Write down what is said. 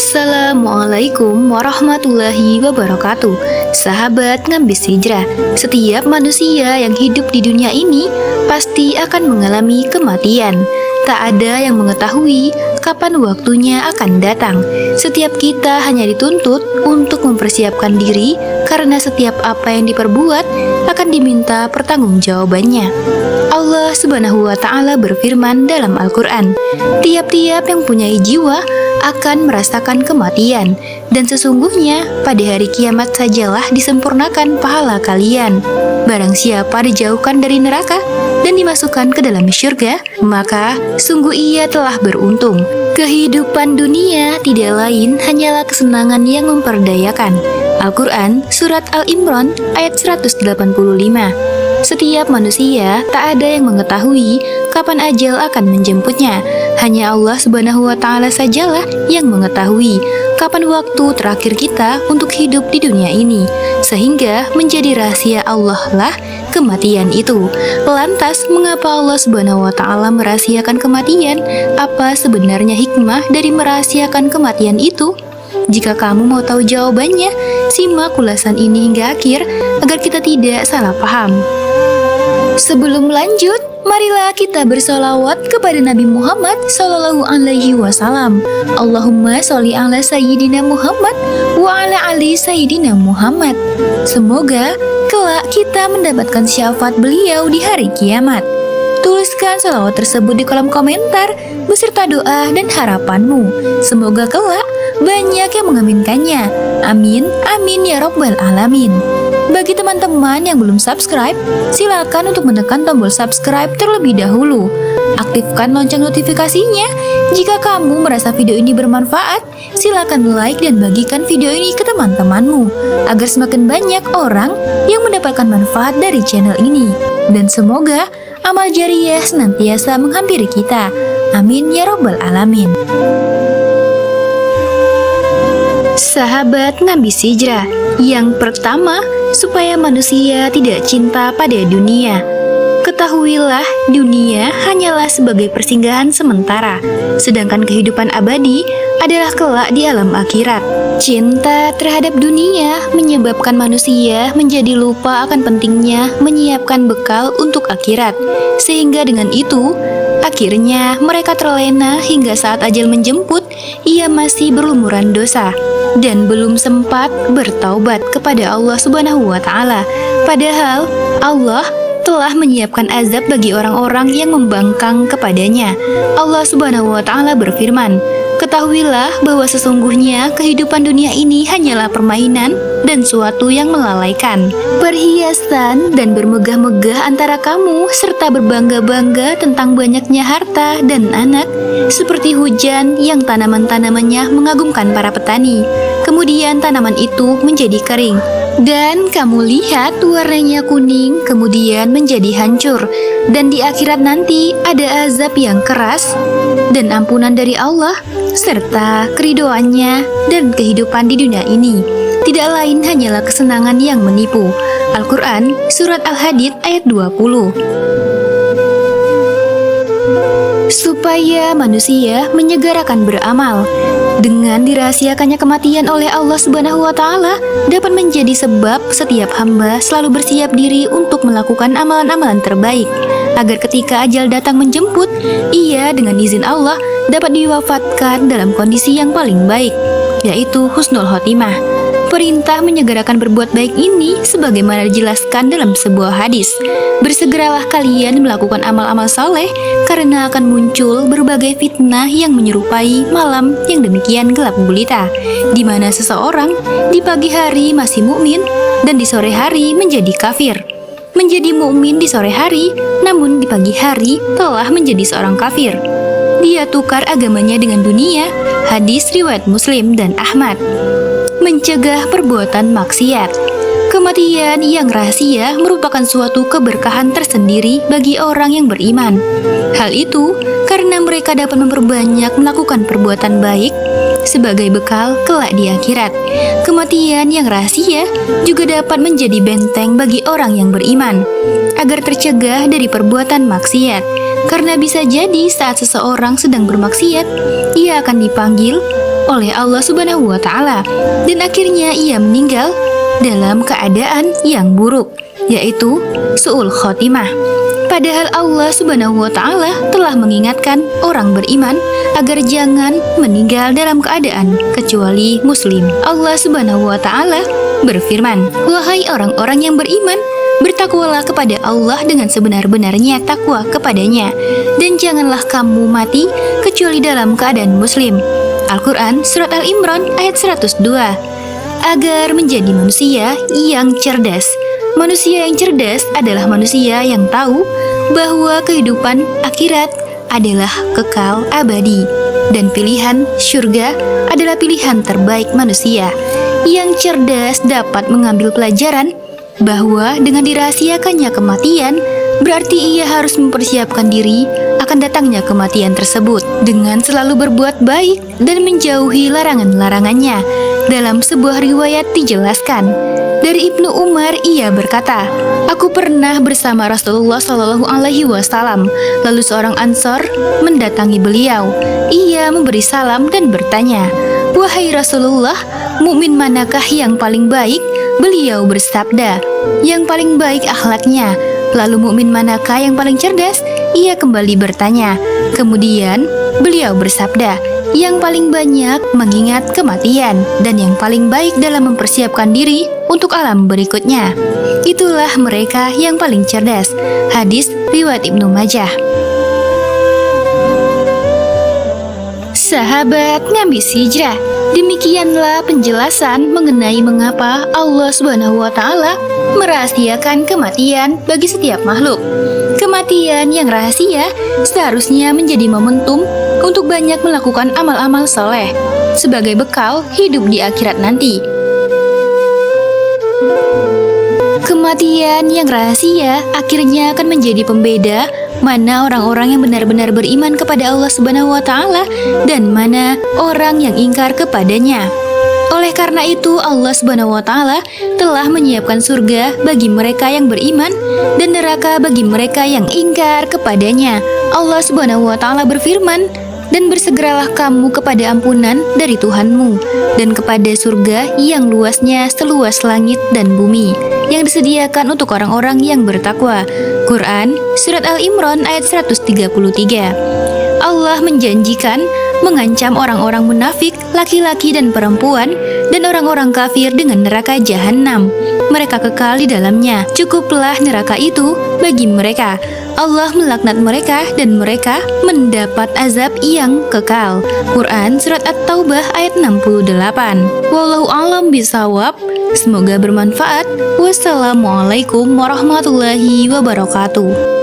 Assalamualaikum warahmatullahi wabarakatuh. Sahabat Ngambis Hijrah, setiap manusia yang hidup di dunia ini pasti akan mengalami kematian. Tak ada yang mengetahui kapan waktunya akan datang. Setiap kita hanya dituntut untuk mempersiapkan diri karena setiap apa yang diperbuat akan diminta pertanggungjawabannya. Allah Subhanahu wa Ta'ala berfirman dalam Al-Quran, "Tiap-tiap yang punya jiwa akan merasakan kematian, dan sesungguhnya pada hari kiamat sajalah disempurnakan pahala kalian. Barang siapa dijauhkan dari neraka dan dimasukkan ke dalam syurga, maka sungguh ia telah beruntung." Kehidupan dunia tidak lain hanyalah kesenangan yang memperdayakan. Al-Quran Surat Al-Imran ayat 185. Setiap manusia tak ada yang mengetahui kapan ajal akan menjemputnya. Hanya Allah Subhanahu wa Ta'ala sajalah yang mengetahui kapan waktu terakhir kita untuk hidup di dunia ini, sehingga menjadi rahasia Allah lah kematian itu. Lantas, mengapa Allah Subhanahu wa Ta'ala merahasiakan kematian? Apa sebenarnya hikmah dari merahasiakan kematian itu? Jika kamu mau tahu jawabannya, simak ulasan ini hingga akhir agar kita tidak salah paham. Sebelum lanjut, marilah kita bersolawat kepada Nabi Muhammad Sallallahu Alaihi Wasallam. Allahumma sholli ala Sayyidina Muhammad wa ala ali Sayyidina Muhammad. Semoga kelak kita mendapatkan syafaat beliau di hari kiamat. Tuliskan salawat tersebut di kolom komentar beserta doa dan harapanmu. Semoga kelak banyak yang mengaminkannya. Amin, amin ya Rabbal Alamin. Bagi teman-teman yang belum subscribe, silakan untuk menekan tombol subscribe terlebih dahulu. Aktifkan lonceng notifikasinya. Jika kamu merasa video ini bermanfaat, silakan like dan bagikan video ini ke teman-temanmu, agar semakin banyak orang yang mendapatkan manfaat dari channel ini. Dan semoga amal jariyah senantiasa menghampiri kita. Amin ya Rabbal Alamin. Sahabat Ngambis Hijrah, yang pertama, supaya manusia tidak cinta pada dunia. Ketahuilah, dunia hanyalah sebagai persinggahan sementara, sedangkan kehidupan abadi adalah kelak di alam akhirat. Cinta terhadap dunia menyebabkan manusia menjadi lupa akan pentingnya menyiapkan bekal untuk akhirat, sehingga dengan itu, akhirnya mereka terlena hingga saat ajal menjemput, ia masih berlumuran dosa dan belum sempat bertaubat kepada Allah Subhanahu wa Ta'ala. Padahal Allah telah menyiapkan azab bagi orang-orang yang membangkang kepadanya. Allah Subhanahu wa Ta'ala berfirman, "Ketahuilah bahwa sesungguhnya kehidupan dunia ini hanyalah permainan dan suatu yang melalaikan. Perhiasan dan bermegah-megah antara kamu serta berbangga-bangga tentang banyaknya harta dan anak, seperti hujan yang tanaman-tanamannya mengagumkan para petani. Kemudian tanaman itu menjadi kering, dan kamu lihat warnanya kuning, kemudian menjadi hancur. Dan di akhirat nanti ada azab yang keras dan ampunan dari Allah, serta keridoannya dan kehidupan di dunia ini tidak lain hanyalah kesenangan yang menipu." Al-Quran Surat Al-Hadid ayat 20. Supaya manusia menyegerakan beramal, dengan dirahasiakannya kematian oleh Allah Subhanahu wa Ta'ala dapat menjadi sebab setiap hamba selalu bersiap diri untuk melakukan amalan-amalan terbaik, agar ketika ajal datang menjemput, ia dengan izin Allah dapat diwafatkan dalam kondisi yang paling baik, yaitu husnul khotimah. Perintah menyegerakan berbuat baik ini sebagaimana dijelaskan dalam sebuah hadis. Bersegeralah kalian melakukan amal-amal saleh, karena akan muncul berbagai fitnah yang menyerupai malam yang demikian gelap gulita, di mana seseorang di pagi hari masih mukmin dan di sore hari menjadi kafir. Menjadi mukmin di sore hari, namun di pagi hari telah menjadi seorang kafir. Dia tukar agamanya dengan dunia. Hadis riwayat Muslim dan Ahmad. Mencegah perbuatan maksiat. Kematian yang rahasia merupakan suatu keberkahan tersendiri bagi orang yang beriman. Hal itu karena mereka dapat memperbanyak melakukan perbuatan baik sebagai bekal kelak di akhirat. Kematian yang rahasia juga dapat menjadi benteng bagi orang yang beriman, agar tercegah dari perbuatan maksiat. Karena bisa jadi saat seseorang sedang bermaksiat, ia akan dipanggil oleh Allah Subhanahu wa Ta'ala, dan akhirnya ia meninggal dalam keadaan yang buruk, yaitu su'ul khotimah. Padahal Allah Subhanahu wa Ta'ala telah mengingatkan orang beriman agar jangan meninggal dalam keadaan kecuali muslim. Allah Subhanahu wa Ta'ala berfirman, "Wahai orang-orang yang beriman, bertakwalah kepada Allah dengan sebenar-benarnya takwa kepadanya, dan janganlah kamu mati kecuali dalam keadaan muslim." Al-Quran Surat Al-Imran ayat 102. Agar menjadi manusia yang cerdas. Manusia yang cerdas adalah manusia yang tahu bahwa kehidupan akhirat adalah kekal abadi, dan pilihan surga adalah pilihan terbaik manusia. Yang cerdas dapat mengambil pelajaran bahwa dengan dirahasiakannya kematian, berarti ia harus mempersiapkan diri akan datangnya kematian tersebut dengan selalu berbuat baik dan menjauhi larangan-larangannya. Dalam sebuah riwayat dijelaskan, dari Ibnu Umar ia berkata, "Aku pernah bersama Rasulullah Shallallahu Alaihi Wasallam. Lalu seorang Ansor mendatangi beliau. Ia memberi salam dan bertanya, 'Wahai Rasulullah, mukmin manakah yang paling baik?' Beliau bersabda, 'Yang paling baik akhlaknya.' Lalu mukmin manakah yang paling cerdas? Ia kembali bertanya. Kemudian beliau bersabda, 'Yang paling banyak mengingat kematian dan yang paling baik dalam mempersiapkan diri untuk alam berikutnya. Itulah mereka yang paling cerdas.'" Hadis riwayat Ibnu Majah. Sahabat ngambis hijrah, demikianlah penjelasan mengenai mengapa Allah Subhanahu wa Ta'ala merahasiakan kematian bagi setiap makhluk. Kematian yang rahasia seharusnya menjadi momentum untuk banyak melakukan amal-amal soleh sebagai bekal hidup di akhirat nanti. Kematian yang rahasia akhirnya akan menjadi pembeda mana orang-orang yang benar-benar beriman kepada Allah Subhanahu wa Ta'ala dan mana orang yang ingkar kepadanya. Oleh karena itu, Allah Subhanahu wa Ta'ala telah menyiapkan surga bagi mereka yang beriman dan neraka bagi mereka yang ingkar kepadanya. Allah Subhanahu wa Ta'ala berfirman, "Dan bersegeralah kamu kepada ampunan dari Tuhanmu dan kepada surga yang luasnya seluas langit dan bumi, yang disediakan untuk orang-orang yang bertakwa." Quran Surat Al-Imran ayat 133. Allah menjanjikan mengancam orang-orang munafik, laki-laki dan perempuan, dan orang-orang kafir dengan neraka jahanam. Mereka kekal di dalamnya. Cukuplah neraka itu bagi mereka. Allah melaknat mereka dan mereka mendapat azab yang kekal. Quran Surat At-Taubah ayat 68. Wallahu a'lam bishawab. Semoga bermanfaat. Wassalamualaikum warahmatullahi wabarakatuh.